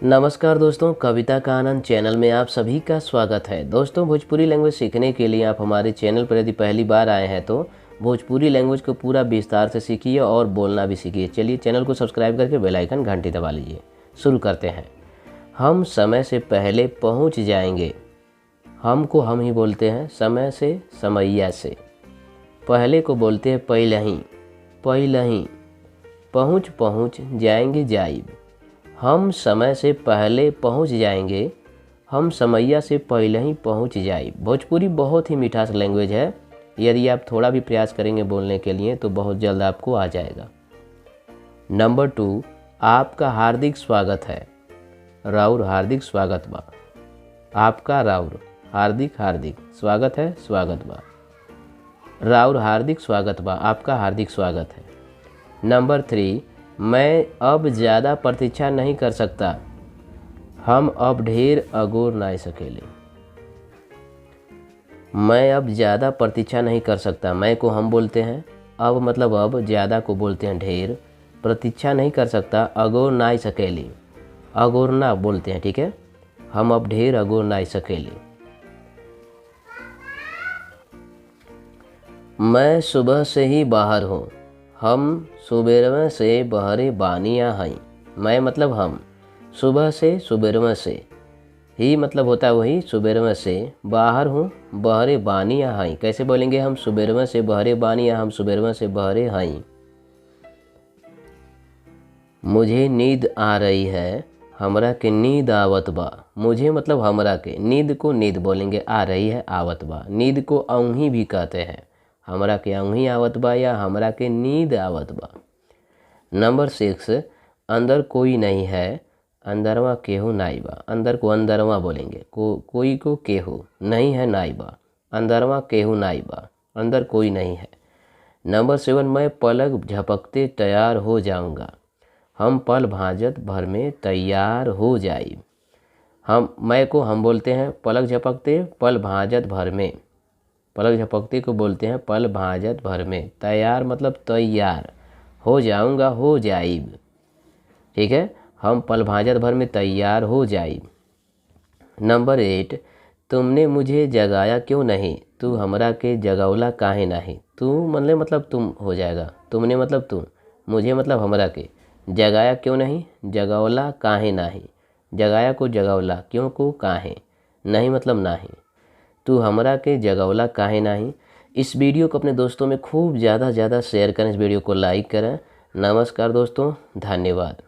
नमस्कार दोस्तों, कविता का आनंद चैनल में आप सभी का स्वागत है। दोस्तों, भोजपुरी लैंग्वेज सीखने के लिए आप हमारे चैनल पर यदि पहली बार आए हैं तो भोजपुरी लैंग्वेज को पूरा विस्तार से सीखिए और बोलना भी सीखिए। चलिए चैनल को सब्सक्राइब करके बेल आइकन घंटी दबा लीजिए। शुरू करते हैं। हम समय से पहले पहुंच जाएंगे। हम को हम ही बोलते हैं समय से, समैया से। पहले को बोलते हैं पहिलही, पहिलही। पहुंच जाएंगे, जाइब। हम समय से पहले पहुंच जाएंगे, हम समैया से पहले ही पहुंच जाए। भोजपुरी बहुत ही मिठास लैंग्वेज है। यदि आप थोड़ा भी प्रयास करेंगे बोलने के लिए तो बहुत जल्द आपको आ जाएगा। नंबर 2, आपका हार्दिक स्वागत है। राउर हार्दिक स्वागत बा। आपका राउर, हार्दिक हार्दिक, स्वागत है स्वागत बा। राउर हार्दिक स्वागत बा, आपका हार्दिक स्वागत है। नंबर 3, मैं अब ज़्यादा प्रतीक्षा नहीं कर सकता। हम अब ढेर अगोर नहीं सकेले। मैं अब ज़्यादा प्रतीक्षा नहीं कर सकता। मैं को हम बोलते हैं, अब मतलब अब, ज़्यादा को बोलते हैं ढेर, प्रतीक्षा नहीं कर सकता, अगोर नहीं सकेली। अगोर ना बोलते हैं, ठीक है। हम अब ढेर अगोर नहीं सकेली। मैं सुबह से ही बाहर हूँ। हम सुबेरवा से बहरे बानिया हई। मैं मतलब हम, सुबह से, सुबेरवा से, ही मतलब होता है वही, सुबेरवा से, बाहर हूँ, बहरे बानिया हई। कैसे बोलेंगे हम? सुबेरवा से बहरे बानिया, हम सुबेरवा से बहरे हई। मुझे नींद आ रही है, हमरा के नींद आवत बा। मुझे मतलब हमरा के, नींद को नींद बोलेंगे, आ रही है आवत बा। नींद को औंही भी कहते हैं। हमरा के औंही आवत बा या हमरा के नींद आवत बा। नंबर 6, अंदर कोई नहीं है, अंदरवा केहू नाई बा। अंदर को अंदरवा बोलेंगे, कोई को केहू, नहीं है नाई बा। अंदरवा केहू नाई बा, अंदर कोई नहीं है। नंबर 7, मैं पलक झपकते तैयार हो जाऊंगा। हम पल भाजत भर में तैयार हो जाई। मैं को हम बोलते हैं पलक झपकते, पल भाजत भर में। पलक झपकते को बोलते हैं पल भाजत भर में। तैयार मतलब तैयार, हो जाऊंगा, हो जाइब, ठीक है। हम पल भाजत भर में तैयार हो जाइब। नंबर 8, तुमने मुझे जगाया क्यों नहीं। तू हमरा के जगौला काहे नहीं। तू मतलब तुम हो जाएगा, तुमने मतलब तुम, मुझे मतलब हमरा के, जगाया क्यों नहीं, जगौला काहे नहीं। जगाया को जगौला, क्यों को काहे, नहीं मतलब नहीं। तू हमरा के जगौला काहे नहीं। इस वीडियो को अपने दोस्तों में खूब ज़्यादा शेयर करें। इस वीडियो को लाइक करें। नमस्कार दोस्तों, धन्यवाद।